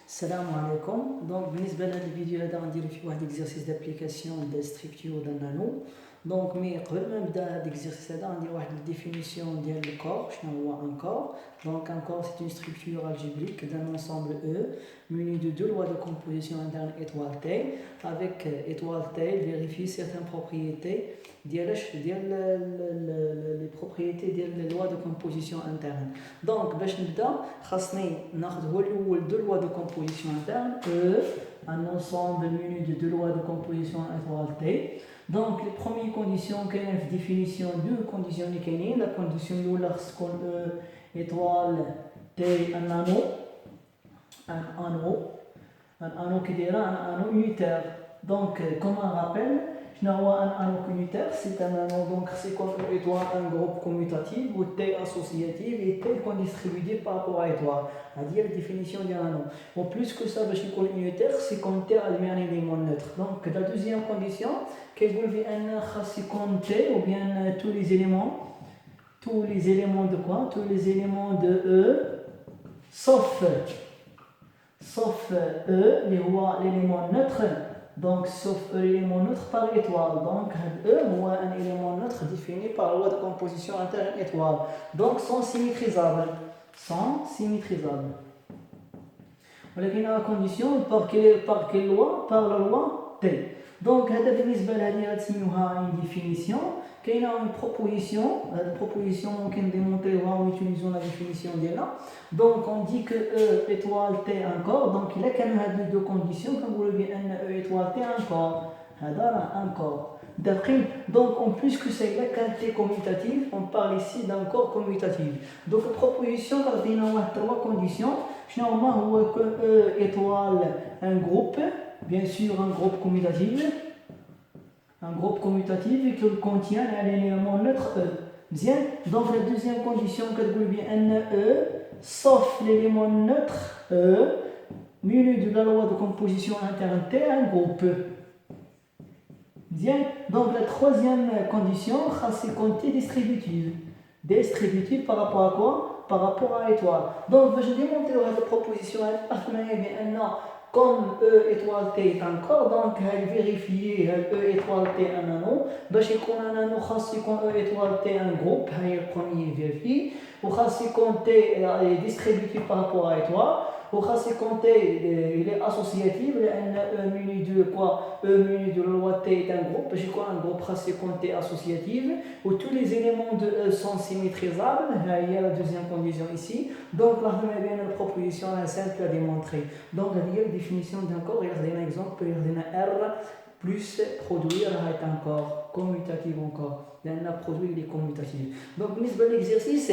السلام عليكم. دونك بالنسبه لهذا الفيديو هذا غنديرو فيه واحد اكزرسيس دابليكاسيون ديال ستركتور ديال نانو. دونك مي قبل ما نبدا هذا الاكزرسيس هذا غندير واحد الديفينيسيون ديال الكور. شنو هو ان كور؟ دونك ان كور سي اون ستركتور الجبريك d'un ensemble E muni de deux lois de composition interne étoile T. Avec étoile T, vérifie certaines propriétés ديال les propriétés ديال les lois de composition interne. Donc باش نبدا خاصني ناخذ هو الاول deux lois de composition interne E, un ensemble muni de deux lois de composition étoile T. Donc les premières conditions كاينين في définition deux conditions اللي كاينين. la condition الاولى خص تكون E étoile T un anneau qui dira un anneau unitaire. Donc comme un rappel, un anneau unitaire, c'est un anneau, donc c'est comme étoile un groupe commutatif ou T associatif et T distribué par rapport à étoile. C'est-à-dire la définition d'un anneau. En plus que ça, unitaire, c'est comme T a un élément neutre. Donc la deuxième condition, qu'est-ce que vous c'est comme T ou bien tous les éléments de quoi? Tous les éléments de E, sauf E, l'élément neutre. Donc, sauf l'élément neutre par étoile. Donc, E est un élément neutre défini par la loi de composition interne étoile. Donc, sont symétrisables. Voilà qu'il y a la condition par quelle loi? Par la loi T. Donc, une définition. Il y a une proposition. La proposition, on peut démontrer en utilisant la définition de là. Donc, on dit que E étoile T encore. Donc, il y a quand même deux conditions. Comme vous le voyez, E étoile T encore. D'après, donc, en plus que c'est la qualité commutative, on parle ici d'un corps commutatif. Donc, la proposition, quand il y a trois conditions, finalement, que E étoile un groupe, bien sûr, un groupe commutatif qui contient un élément neutre E. Bien, donc la deuxième condition que vous bien E, sauf l'élément neutre E, muni de la loi de composition interne T, un groupe E. Bien, donc la troisième condition, c'est compter distributive par rapport à quoi? Par rapport à étoile. Donc je démontre la proposition comme E étoile T est un corps, donc vérifier E étoile T un anneau. باش يكون un anneau خاص يكون E étoile T un groupe, هي البروميير vérifie. وخاص يكون T est distributif par rapport à étoile. وخاص يكون T il est associatif لأن E muni de quoi? E muni de la loi T est un groupe. باش يكون un groupe خاص يكون T associatif. Où tous les éléments de E sont symétrisables. Il y a la deuxième condition ici. Donc là, on a bien la proposition simple à démontrer. Donc il y a la définition d'un corps. Il y a un exemple, il y a R plus produire un corps commutatif encore. Il y a un produit il est commutatif. Donc l'exercice,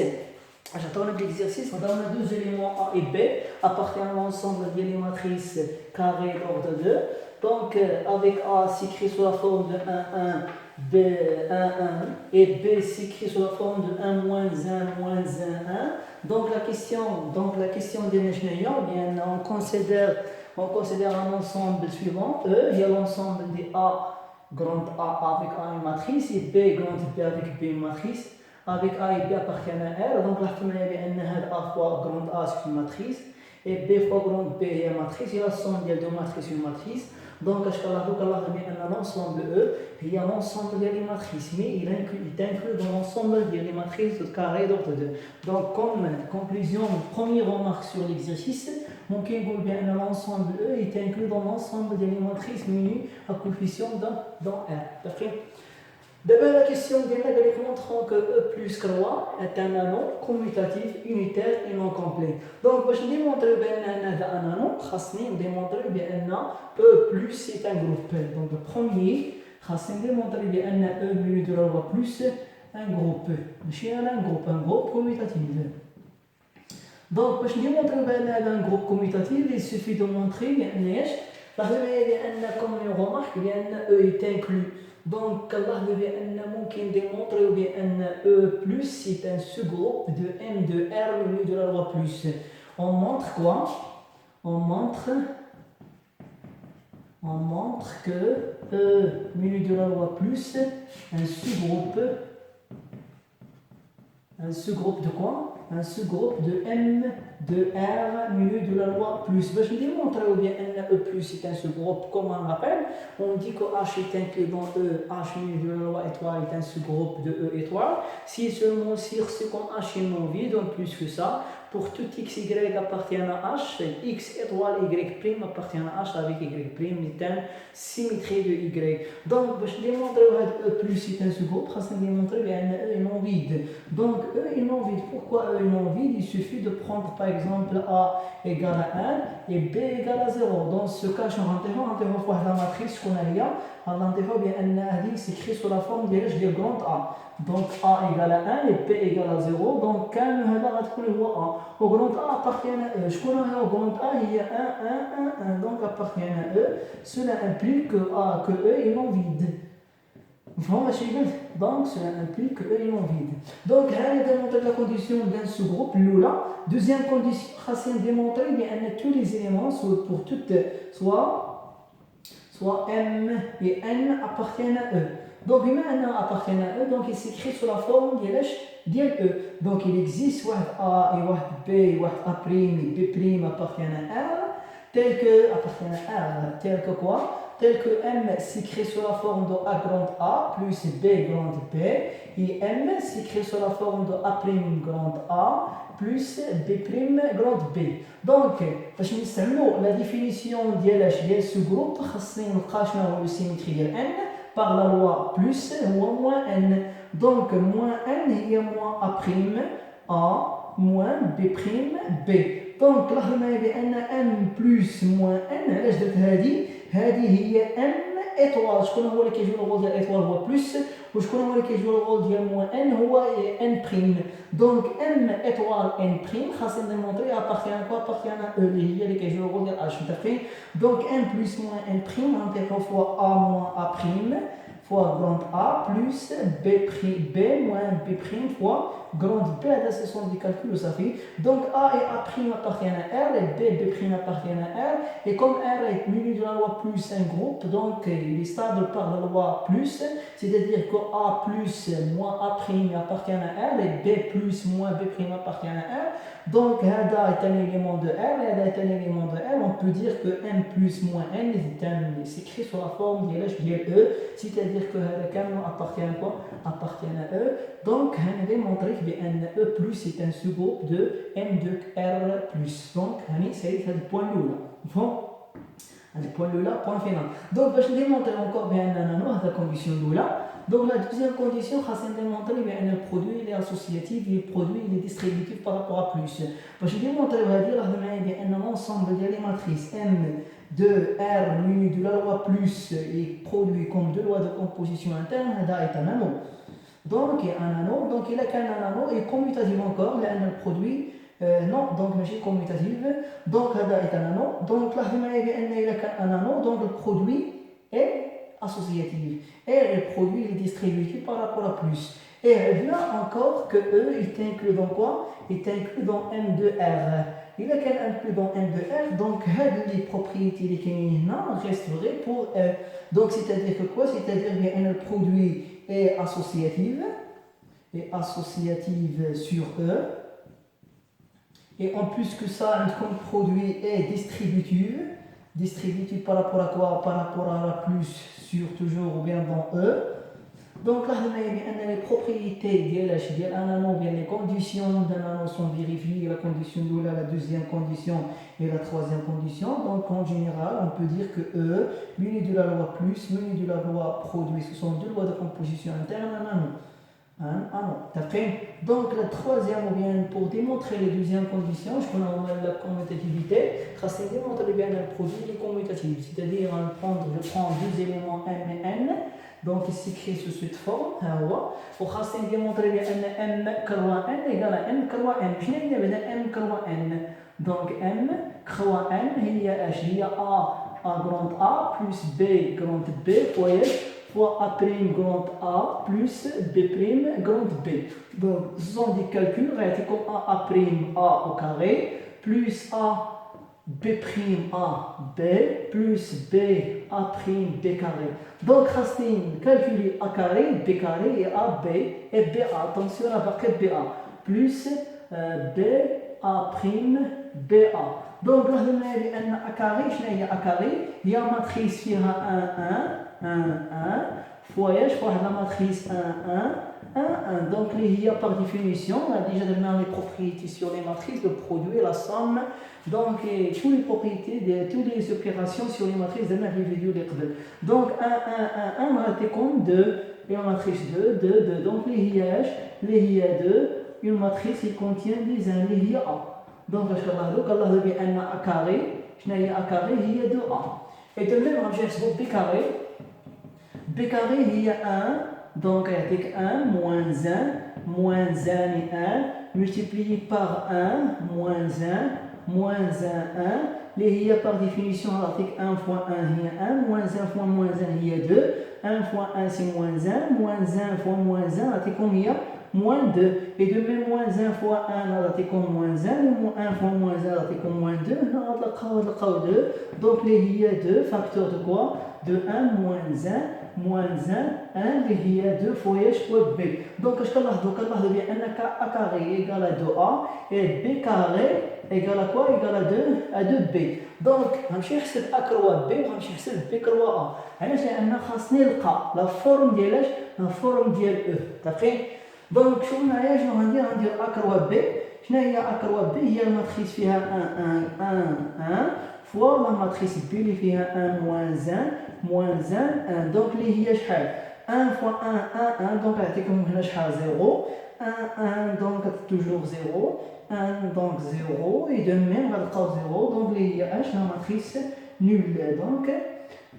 j'attends l'exercice. On a deux éléments A et B appartenant à l'ensemble des matrices carrées d'ordre 2. Donc avec A s'écrit sous la forme de 1, 1, B 1, 1 et B s'écrit sous la forme de 1, moins 1, moins 1, 1. Donc la question des néchénions, bien on considère un ensemble suivant. E, il y a l'ensemble des A, grande A avec A une matrice et B, grande B avec B une matrice. Avec A et B appartiennent à R. Donc la première est A fois grande A c'est une matrice et B fois grande B est une matrice. Il y a l'ensemble des deux matrices une matrice. Donc l'ensemble E, il y a l'ensemble des matrices, mais il est inclus dans l'ensemble des matrices de carré d'ordre 2. Donc comme conclusion, première remarque sur l'exercice, mon bien l'ensemble E est inclus dans l'ensemble des matrices munies à coefficient dans R. D'abord la question montrant que E plus croix est un anneau commutatif, unitaire et non complet. Donc je démontre un anneau, je démontre bien E plus est un groupe. Donc le premier, je démontre bien E muni de la loi plus un groupe. Un groupe commutatif. Donc je démontre un groupe commutatif, il suffit de montrer bien comme on remarque bien E est inclus. Donc, Allah mumkin démontrer bien E plus c'est un sous-groupe de M de R muni de la loi plus. On montre quoi? On montre que E muni de la loi plus un sous-groupe de quoi? un sous-groupe de M de R milieu de la loi plus. Ben, je démontre ou bien E plus c'est un sous-groupe, comme on rappelle, on dit que H est inclus dans E, H milieu de la loi étoile est un sous-groupe de E étoile, si seulement si c'est comme H est non vide, donc plus que ça, pour tout x, y appartient à H, x étoile, y prime appartient à H avec y prime, est une symétrie de y. Donc, je démontre que E plus c'est un sous-groupe, je vais démontrer que E est non vide. Donc, E est non vide. Pourquoi E est non vide? Il suffit de prendre par exemple A égale à 1 et B égale à 0. Dans ce cas, je vais la matrice qu'on a là. À l'intérieur, il s'écrit sous la forme de grand A. Donc A égale à 1 et B égale à 0. Donc quand nous avons A, au grand A appartient à E. Je connais au grand A, il y a 1, 1, 1, 1. Donc appartient à E. Cela implique que E est non vide. Donc cela implique que E est non vide. Donc on a démontré la condition d'un sous-groupe, Lula. Deuxième condition, on a démontré que tous les éléments, pour toutes, soit M et N appartiennent à E. Donc, N appartient à E, donc il s'écrit sous la forme de E. Donc, il existe A et B et A' et B' appartiennent à R, tel que quoi? Tel que M s'écrit sous la forme de A grand A plus B grand B, et M s'écrit sous la forme de A' grand A plus B' grand B. Donc, la définition de ce groupe, c'est la symétrie de N par la loi plus ou moins N. Donc, moins N, il y a moins A' moins B', B. Donc, là, on a N plus moins N, هذه هي M étoile. شكون هو اللي كيجيو الرول ديال étoile هو بلس وشكون هو اللي كيجيو الرول ديال موان N هو N prime. Donc M étoile N prime خاصنا démontrer appartient à quoi? Appartient à E اللي هي اللي كيجيو الرول ديال H. متفقين؟ Donc N plus moins N prime غنطيحو fois A moins A prime fois grand A plus B moins B prime fois grande B. Là, ce sont des calculs, ça fait. Donc A et A prime appartiennent à R et B prime appartiennent à R. Et comme R est milieu de la loi plus un groupe, donc il est stable par la loi plus, c'est-à-dire que A plus moins A prime appartiennent à R et B plus moins B prime appartiennent à R. Donc Hada est un élément de R et Hada est un élément de R. On peut dire que M plus moins N est écrit sur la forme de E, c'est-à-dire que Hada appartient à quoi? Appartient à E. Donc on a démontré que E plus est un sous-groupe de M de R plus. Donc c'est le point là. Bon, le point là, point final. Donc je vais démontrer encore bien la condition là. Donc la deuxième condition, c'est de démontrer que le produit est associatif et le produit est distributif par rapport à plus. Je vais démontrer un ensemble de matrices M de R muni de la loi plus est produit comme deux lois de composition interne, est un anneau. Donc il y a un anneau, donc il a qu'un anneau et commutatif encore, il y a un produit. Non, donc machine commutative, donc là est un anneau, donc là il a qu'un anneau, donc le produit est associatif et le produit est distributif par rapport à plus. Et là encore que E est inclus dans quoi? Il est inclus dans M de R. Il a qu'un inclus dans M de R, donc les propriétés qui resteraient pour E. Donc c'est-à-dire que quoi? C'est-à-dire que le produit est associatif sur E. Et en plus que ça, comme produit est distributif par rapport à quoi? Par rapport à la plus sur toujours ou bien dans E. Donc là, on a les propriétés d'un anneau, bien les conditions d'un anneau sont vérifiées, la condition de la deuxième condition et la troisième condition. Donc en général, on peut dire que E, muni de la loi plus, muni de la loi produit, ce sont deux lois de composition interne d'un anneau. Donc la troisième, ou bien pour démontrer les deuxièmes conditions, je connais la commutativité, c'est démontrer bien le produit est commutatif, c'est-à-dire je prends deux éléments M et N, donc il s'écrit sous cette forme, pour démontrer bien M croix N égale à M croix N, puis il y a M croix N, donc M croix N, il y a A grand A plus B grand B fois A' grand A plus B' grand B. Donc, ce sont des calculs comme A' A au carré plus A B' A B plus B A' B carré. Donc, racine calculer A carré, B carré et A B et BA. Attention à la barquette BA plus B A prime BA. Donc là on a بأن A carré شنو هي A carré هي ماتريس فيها 1 1 1 1 فواياش واحد لا ماتريس 1 1 1 1. Donc il y a par définition on a déjà donné les propriétés sur les matrices, le produit, la somme, donc toutes les propriétés de toutes les opérations sur les matrices de les vidéos de قبل. Donc 1 1 1 1 غادي تكون 2 et la matrice 2 2 2. Donc اللي هي 2 une matrice qui contient des 1 اللي هي A. Donc اش قال له بان A carré شنو هي A carré هي 2A. Et de même غنمشيو نحسبوا B carré. B carré هي 1 donc avec 1 moins 1 et 1 multiplié par 1 moins 1 les par définition avec 1 fois 1 il y a 1 moins 1 fois moins 1 il y a 2 1 fois 1 c'est moins 1 fois moins 1 avec combien moins 2 et de même moins 1 fois 1 avec moins 1 1 fois moins 1 avec moins 2 2 donc il y a 2 facteurs de quoi de 1 moins 1 اللي هي 2 فواياش fois B. Donc اش كنلاحظوا بان A carré égale à 2A et B carré égale à quoi égale à 2B. Donc غنمشي نحسب A كروا B وغنمشي نحسب B كروا A. علاش لان خاصني نلقى لا فورم ديال لا فورم ديال E. متفقين؟ دونك شوف معايا شنو غندير A كروا B. شنو هي A كروا B هي الماتريس فيها 1 1 1 fois la matrice B اللي فيها 1 moins 1 donc اللي هي شحال 1 fois 1 1 donc غتعطيكم هنا شحال 0 1 donc toujours 0 1 donc 0 et de même غتلقاو 0 donc اللي هي اش la matrice nulle donc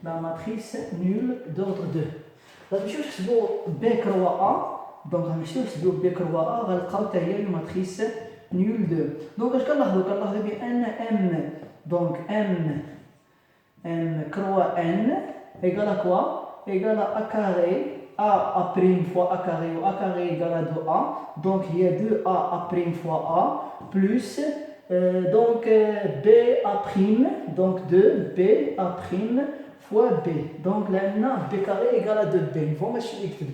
la matrice nulle d'ordre 2. غنمشيو نحسبوا B كروا A donc غنمشيو نحسبوا B كروا A غنلقاو حتى هي الماتريس nulle 2. donc اش كنلاحظوا بان M donc M croix N égale à quoi égale à A carré A prime fois A carré ou A carré égale à 2A donc il y a 2A A prime fois A plus donc B A prime donc 2B A prime fois B donc là B carré égale à 2B il faut ماشي نكتب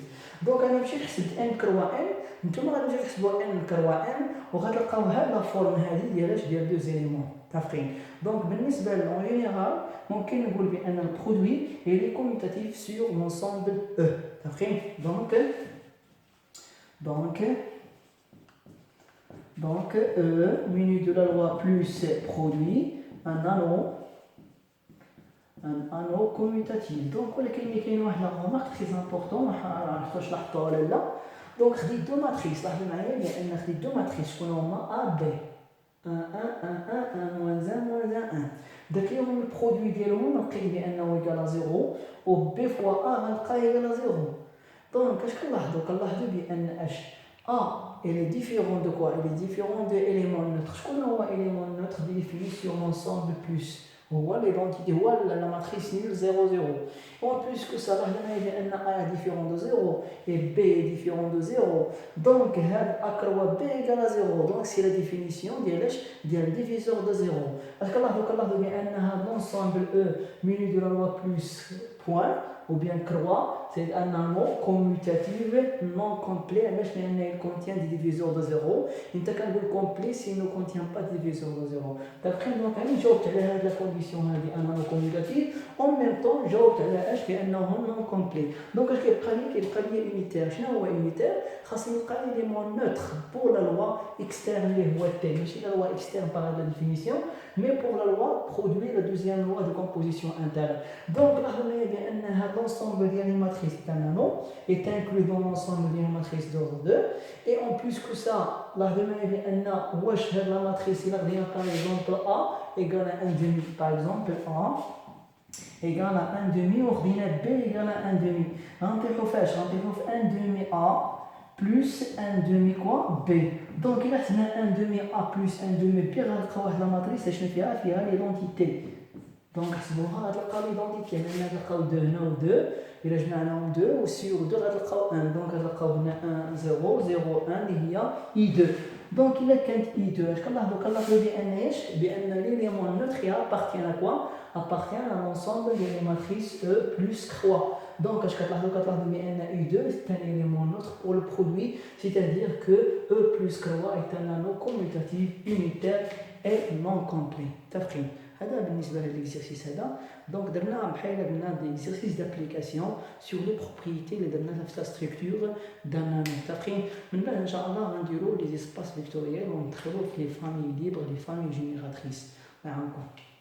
donc انا مشيت حسبت N كروا N نتوما غادي تحسبوا N كروا N وغتلقاو هاد لا فورم هذه ديال دو زيليمون. متفقين؟ دونك بالنسبه لون جينيرال ممكن نقول بان البرودوي est commutatif sur l'ensemble E. متفقين؟ donc E menu de la loi plus produit un anneau commutatif. donc ولكن كاين واحد لا remarque très important ما عرفتش لاحظتوها ولا لا. دونك خديت دو ماتريس لاحظوا معايا بان خديت دو ماتريس شكون هما A B 1 1 1 1 moins 1 moins 1 1. داك اليوم البرودوي ديالهم لقيت بانه ايكال 0 و بي فوا A غنلقاه ايكال 0. دونك اش كنلاحظوا بان اش A elle est différente de quoi elle est différente de élément neutre. شكون هو élément neutre défini sur l'ensemble plus هو l'identité هو la matrice nulle 0 0. En plus que ça là بان A est différent de 0 et B est différent de 0 donc هاد A كروا B égale à 0 donc c'est la définition ديال diviseur de 0. كنلاحظوا بان هاد l'ensemble E menu de la loi plus point ou bien croix c'est un anneau commutatif non complet علاش لان il contient des diviseurs de 0. انت كنقول complet s'il ne contient pas de diviseur de 0. دابخي دونك انا جاوبت على هاد لا كونديسيون هادي ان anneau commutatif en même temps جاوبت على اش بانه non complet. دونك اش كيبقى لي unitaire. شنو هو unitaire؟ خاصني نلقى élément neutre pour la loi externe اللي هو T ماشي la loi externe par la définition mais pour la loi produit la deuxième loi de composition interne. donc لاحظنا بان هاد l'ensemble ديال les matrices d'un anneau est inclus dans l'ensemble des matrices d'ordre 2 et en plus que ça لاحظنا بان واش هاد la matrice il a par exemple A égale à 1 demi par exemple A égale à 1 demi ou B égale à 1 demi غنطيحو فاش غنطيحو في 1 demi A plus 1 demi quoi B. donc il a 1 demi A plus 1 demi B غنلقاو واحد la matrice شنو فيها l'identité. donc حسبوها غتلقاو l'identité لان غتلقاو 2 هنا و 2 إلا جمعناهم 2 و سيور 2 غتلقاو 1 دونك غتلقاو هنا 1 0 0 1 اللي هي I2. Donc il a qu'un I2. Donc l'élément neutre appartient à quoi? Appartient à l'ensemble des matrices E plus 3. Donc I2 c'est un élément neutre pour le produit, c'est-à-dire que E plus 3 est un anneau commutatif unitaire et non complet. تفخيم. هذا بالنسبة للإكزرسيس هذا. Donc درنا بحال درنا des exercices d'application sur les propriétés اللي درنا في la structure d'un anneau. تفخيم. من بعد إن شاء الله غنديرو les espaces vectoriels وندخلو في les familles libres, les familles génératrices. معاكم.